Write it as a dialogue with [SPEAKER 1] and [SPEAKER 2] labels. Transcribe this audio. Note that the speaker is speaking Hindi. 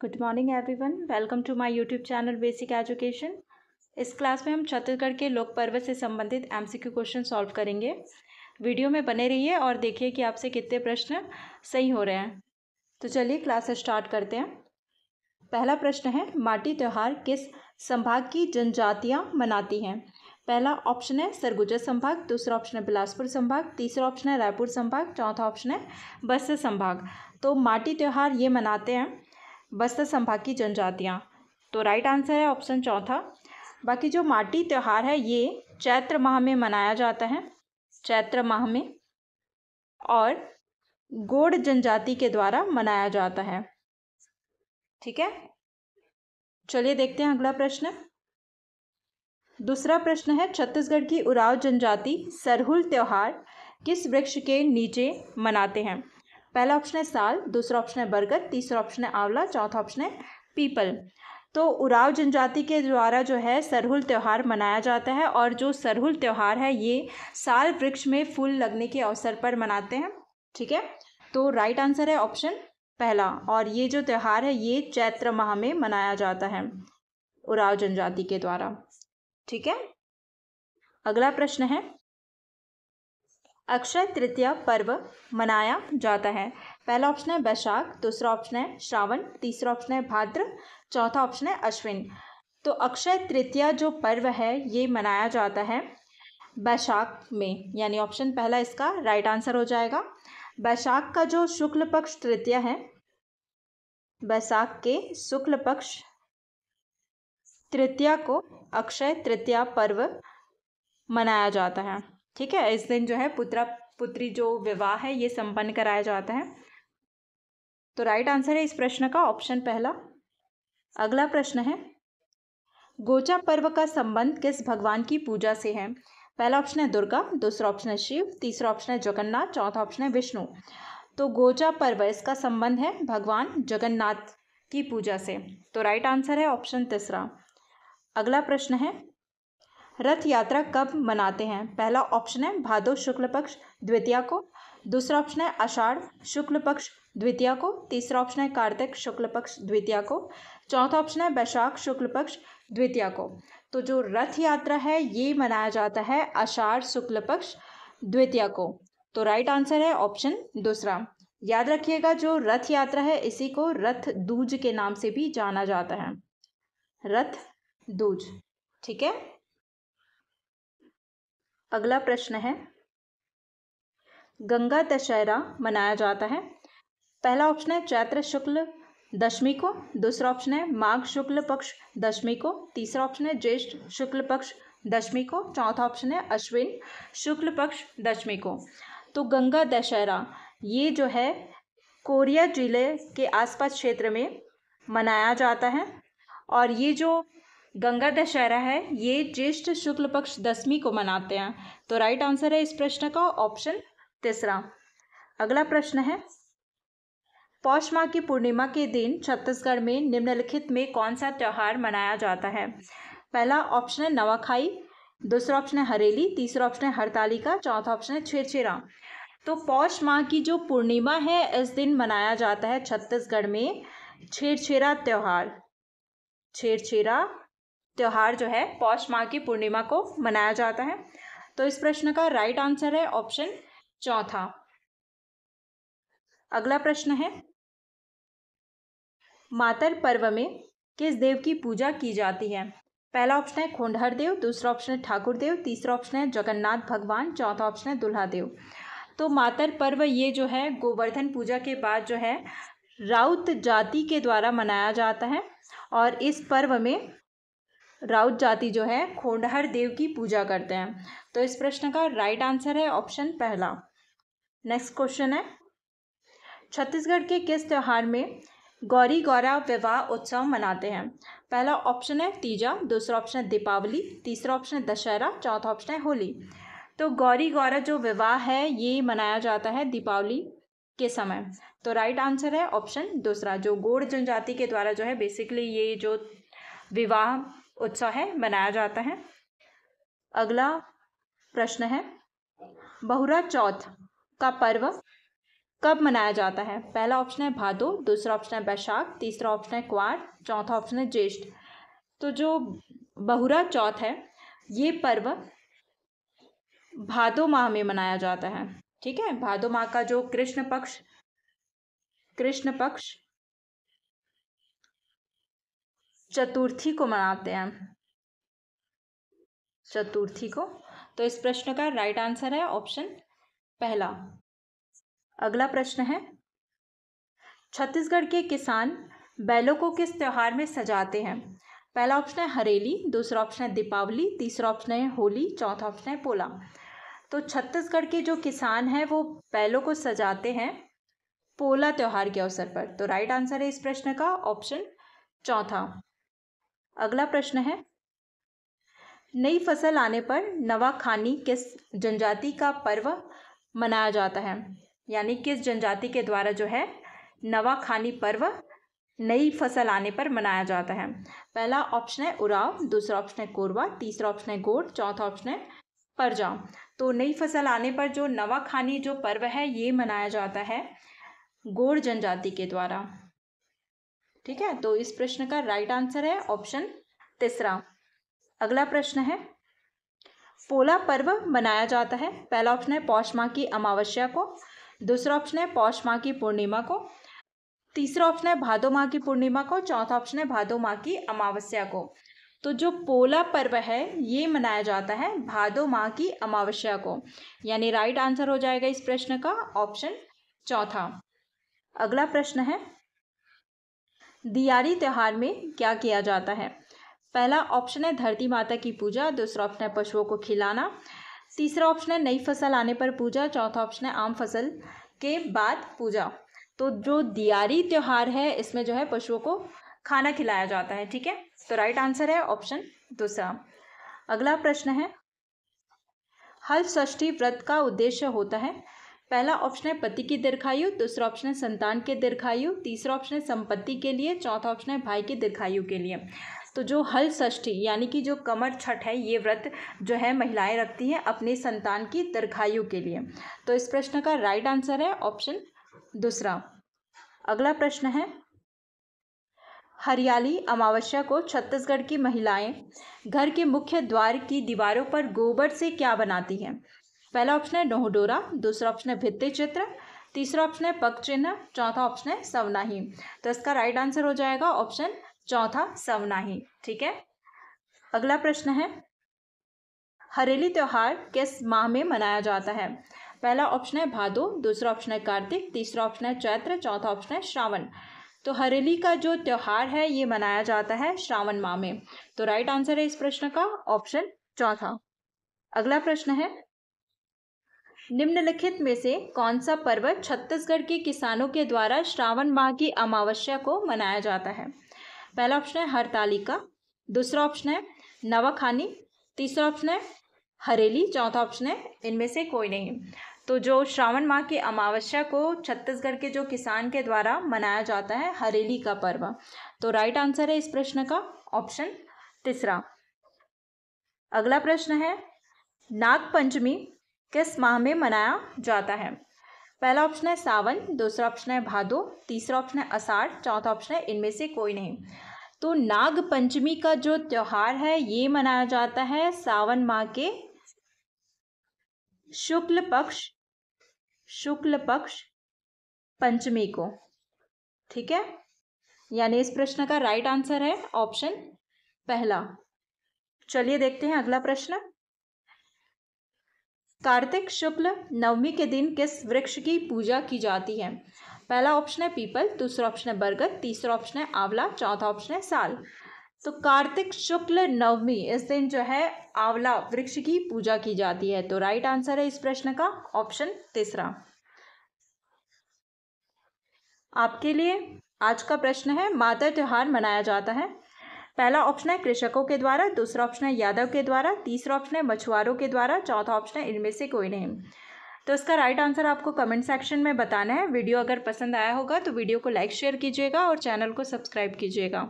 [SPEAKER 1] Good morning everyone, welcome to my YouTube channel basic education. इस क्लास में हम छत्तीसगढ़ के लोक पर्व से संबंधित एमसीक्यू क्वेश्चन सॉल्व करेंगे। वीडियो में बने रहिए और देखिए कि आपसे कितने प्रश्न सही हो रहे हैं। तो चलिए क्लास स्टार्ट करते हैं। पहला प्रश्न है, माटी त्यौहार किस संभाग की जनजातियाँ मनाती हैं? पहला ऑप्शन है सरगुजा संभाग, दूसरा ऑप्शन है बिलासपुर संभाग, तीसरा ऑप्शन है रायपुर संभाग, चौथा ऑप्शन है बस्तर संभाग। तो माटी त्यौहार ये मनाते हैं बस्तर संभाग की जनजातियाँ। तो राइट आंसर है ऑप्शन चौथा। बाकी जो माटी त्यौहार है ये चैत्र माह में मनाया जाता है, चैत्र माह में, और गोंड जनजाति के द्वारा मनाया जाता है। ठीक है, चलिए देखते हैं अगला प्रश्न। दूसरा प्रश्न है, छत्तीसगढ़ की उरांव जनजाति सरहुल त्योहार किस वृक्ष के नीचे मनाते हैं? पहला ऑप्शन है साल, दूसरा ऑप्शन है बरगद, तीसरा ऑप्शन है आंवला, चौथा ऑप्शन है पीपल। तो उरांव जनजाति के द्वारा जो है सरहुल त्यौहार मनाया जाता है, और जो सरहुल त्यौहार है ये साल वृक्ष में फूल लगने के अवसर पर मनाते हैं। ठीक है, तो राइट आंसर है ऑप्शन पहला, और ये जो त्यौहार है ये चैत्र माह में मनाया जाता है उरांव जनजाति के द्वारा। ठीक है, अगला प्रश्न है, अक्षय तृतीया पर्व मनाया जाता है? पहला ऑप्शन है बैसाख, दूसरा ऑप्शन है श्रावण, तीसरा ऑप्शन है भाद्र, चौथा ऑप्शन है अश्विन। तो अक्षय तृतीया जो पर्व है ये मनाया जाता है बैसाख में, यानी ऑप्शन पहला इसका राइट आंसर हो जाएगा। बैसाख का जो शुक्ल पक्ष तृतीया है, बैसाख के शुक्ल पक्ष तृतीया को अक्षय तृतीया पर्व मनाया जाता है। ठीक है, इस दिन जो है पुत्रा पुत्री जो विवाह है ये संपन्न कराया जाता है। तो राइट आंसर है इस प्रश्न का ऑप्शन पहला। अगला प्रश्न है, गोचा पर्व का संबंध किस भगवान की पूजा से है? पहला ऑप्शन है दुर्गा, दूसरा ऑप्शन है शिव, तीसरा ऑप्शन है जगन्नाथ, चौथा ऑप्शन है विष्णु। तो गोचा पर्व इसका संबंध है भगवान जगन्नाथ की पूजा से। तो राइट आंसर है ऑप्शन तीसरा। अगला प्रश्न है, रथ यात्रा कब मनाते हैं? पहला ऑप्शन है भादो शुक्ल पक्ष द्वितीया को, दूसरा ऑप्शन है आषाढ़ शुक्ल पक्ष द्वितीया को, तीसरा ऑप्शन है कार्तिक शुक्ल पक्ष द्वितीया को, चौथा ऑप्शन है वैशाख शुक्ल पक्ष द्वितीया को। तो जो रथ यात्रा है ये मनाया जाता है आषाढ़ शुक्ल पक्ष द्वितीया को। तो राइट आंसर है ऑप्शन दूसरा। याद रखिएगा, जो रथ यात्रा है इसी को रथ दूज के नाम से भी जाना जाता है, रथ दूज। ठीक है, अगला प्रश्न है, गंगा दशहरा मनाया जाता है? पहला ऑप्शन है चैत्र शुक्ल दशमी को, दूसरा ऑप्शन है माघ शुक्ल पक्ष दशमी को, तीसरा ऑप्शन है ज्येष्ठ शुक्ल पक्ष दशमी को, चौथा ऑप्शन है अश्विन शुक्ल पक्ष दशमी को। तो गंगा दशहरा ये जो है कोरिया जिले के आसपास क्षेत्र में मनाया जाता है, और ये जो गंगा दशहरा है ये ज्येष्ठ शुक्ल पक्ष दशमी को मनाते हैं। तो राइट आंसर है इस प्रश्न का ऑप्शन तीसरा। अगला प्रश्न है, पौष माह की पूर्णिमा के दिन छत्तीसगढ़ में निम्नलिखित में कौन सा त्यौहार मनाया जाता है? पहला ऑप्शन है नवाखाई, दूसरा ऑप्शन है हरेली, तीसरा ऑप्शन है हरतालिका, चौथा ऑप्शन है छेरछेरा। तो पौष माह की जो पूर्णिमा है इस दिन मनाया जाता है छत्तीसगढ़ में छेरछेरा त्यौहार। छेरछेरा त्यौहार जो है पौष माह की पूर्णिमा को मनाया जाता है। तो इस प्रश्न का राइट आंसर है ऑप्शन चौथा। अगला प्रश्न है, मातर पर्व में किस देव की पूजा की जाती है? पहला ऑप्शन है खोंडहर देव, दूसरा ऑप्शन है ठाकुर देव, तीसरा ऑप्शन है जगन्नाथ भगवान, चौथा ऑप्शन है दुल्हा देव। तो मातर पर्व ये जो है गोवर्धन पूजा के बाद जो है राउत जाति के द्वारा मनाया जाता है, और इस पर्व में राउत जाति जो है खोंडहर देव की पूजा करते हैं। तो इस प्रश्न का राइट आंसर है ऑप्शन पहला। नेक्स्ट क्वेश्चन है, छत्तीसगढ़ के किस त्यौहार में गौरी गौरा विवाह उत्सव मनाते हैं? पहला ऑप्शन है तीजा, दूसरा ऑप्शन है दीपावली, तीसरा ऑप्शन है दशहरा, चौथा ऑप्शन है होली। तो गौरी गौरा जो विवाह है ये मनाया जाता है दीपावली के समय। तो राइट आंसर है ऑप्शन दूसरा, जो गोंड जनजाति के द्वारा जो है बेसिकली ये जो विवाह उत्सव है मनाया जाता है। अगला प्रश्न है, बहुरा चौथ का पर्व कब मनाया जाता है? पहला ऑप्शन है भादो, दूसरा ऑप्शन है बैसाख, तीसरा ऑप्शन है क्वार, चौथा ऑप्शन है ज्येष्ठ। तो जो बहुरा चौथ है ये पर्व भादो माह में मनाया जाता है। ठीक है, भादो माह का जो कृष्ण पक्ष चतुर्थी को मनाते हैं, चतुर्थी को। तो इस प्रश्न का राइट आंसर है ऑप्शन पहला। अगला प्रश्न है, छत्तीसगढ़ के किसान बैलों को किस त्योहार में सजाते हैं? पहला ऑप्शन है हरेली, दूसरा ऑप्शन है दीपावली, तीसरा ऑप्शन है होली, चौथा ऑप्शन है पोला। तो छत्तीसगढ़ के जो किसान हैं वो बैलों को सजाते हैं पोला त्योहार के अवसर पर। तो राइट आंसर है इस प्रश्न का ऑप्शन चौथा। अगला प्रश्न है, नई फसल आने पर नवाखानी किस जनजाति का पर्व मनाया जाता है? यानी किस जनजाति के द्वारा जो है नवाखानी पर्व नई फसल आने पर मनाया जाता है? पहला ऑप्शन है उराव, दूसरा ऑप्शन है कोरवा, तीसरा ऑप्शन है गोंड, चौथा ऑप्शन है परजा। तो नई फसल आने पर जो नवाखानी जो पर्व है ये मनाया जाता है गोंड जनजाति के द्वारा। ठीक है, तो इस प्रश्न का राइट आंसर है ऑप्शन तीसरा। अगला प्रश्न है, पोला पर्व मनाया जाता है, पहला ऑप्शन है पौष माह की अमावस्या को, दूसरा ऑप्शन है पौष माह की पूर्णिमा को, तीसरा ऑप्शन है भादो माह की पूर्णिमा को, चौथा ऑप्शन है भादो माह की अमावस्या को। तो जो पोला पर्व है ये मनाया जाता है भादो माह की अमावस्या को, यानी राइट आंसर हो जाएगा इस प्रश्न का ऑप्शन चौथा। अगला प्रश्न है, दियारी त्योहार में क्या किया जाता है? पहला ऑप्शन है धरती माता की पूजा, दूसरा ऑप्शन है पशुओं को खिलाना, तीसरा ऑप्शन है नई फसल आने पर पूजा, चौथा ऑप्शन है आम फसल के बाद पूजा। तो जो दियारी त्योहार है इसमें जो है पशुओं को खाना खिलाया जाता है। ठीक है, तो राइट आंसर है ऑप्शन दूसरा। अगला प्रश्न है, हल षष्ठी व्रत का उद्देश्य होता है, पहला ऑप्शन है पति की दीर्घायु, दूसरा ऑप्शन है संतान के दीर्घायु, तीसरा ऑप्शन है संपत्ति के लिए, चौथा ऑप्शन है भाई की दीर्घायु के लिए। तो जो हल षष्ठी यानी कि जो कमर छठ है ये व्रत जो है महिलाएं रखती हैं अपने संतान की दीर्घायु के लिए। तो इस प्रश्न का राइट आंसर है ऑप्शन दूसरा। अगला प्रश्न है, हरियाली अमावस्या को छत्तीसगढ़ की महिलाएं घर के मुख्य द्वार की दीवारों पर गोबर से क्या बनाती हैं? पहला ऑप्शन है डोहडोरा, दूसरा ऑप्शन है भित्ति चित्र, तीसरा ऑप्शन है पग चिन्ह, चौथा ऑप्शन है सवनाही। तो इसका राइट आंसर हो जाएगा ऑप्शन चौथा सवनाही। ठीक है, अगला प्रश्न है, हरेली त्योहार किस माह में मनाया जाता है? पहला ऑप्शन है भादो, दूसरा ऑप्शन है कार्तिक, तीसरा ऑप्शन है चैत्र, चौथा ऑप्शन है श्रावण। तो हरेली का जो त्योहार है ये मनाया जाता है श्रावण माह में। तो राइट आंसर है इस प्रश्न का ऑप्शन चौथा। अगला प्रश्न है, निम्नलिखित में से कौन सा पर्व छत्तीसगढ़ के किसानों के द्वारा श्रावण माह की अमावस्या को मनाया जाता है? पहला ऑप्शन है हरतालिका, दूसरा ऑप्शन है नवाखानी, तीसरा ऑप्शन है हरेली, चौथा ऑप्शन है इनमें से कोई नहीं। तो जो श्रावण माह की अमावस्या को छत्तीसगढ़ के जो किसान के द्वारा मनाया जाता है हरेली का पर्व। तो राइट आंसर है इस प्रश्न का ऑप्शन तीसरा। अगला प्रश्न है, नाग पंचमी किस माह में मनाया जाता है? पहला ऑप्शन है सावन, दूसरा ऑप्शन है भादो, तीसरा ऑप्शन है आषाढ़, चौथा ऑप्शन है इनमें से कोई नहीं। तो नाग पंचमी का जो त्योहार है ये मनाया जाता है सावन माह के शुक्ल पक्ष पंचमी को। ठीक है, यानी इस प्रश्न का राइट आंसर है ऑप्शन पहला। चलिए देखते हैं अगला प्रश्न, कार्तिक शुक्ल नवमी के दिन किस वृक्ष की पूजा की जाती है? पहला ऑप्शन है पीपल, दूसरा ऑप्शन है बरगद, तीसरा ऑप्शन है आंवला, चौथा ऑप्शन है साल। तो कार्तिक शुक्ल नवमी इस दिन जो है आंवला वृक्ष की पूजा की जाती है। तो राइट आंसर है इस प्रश्न का ऑप्शन तीसरा। आपके लिए आज का प्रश्न है, माता त्योहार मनाया जाता है, पहला ऑप्शन है कृषकों के द्वारा, दूसरा ऑप्शन है यादव के द्वारा, तीसरा ऑप्शन है मछुआरों के द्वारा, चौथा ऑप्शन है इनमें से कोई नहीं। तो इसका राइट आंसर आपको कमेंट सेक्शन में बताना है। वीडियो अगर पसंद आया होगा तो वीडियो को लाइक शेयर कीजिएगा और चैनल को सब्सक्राइब कीजिएगा।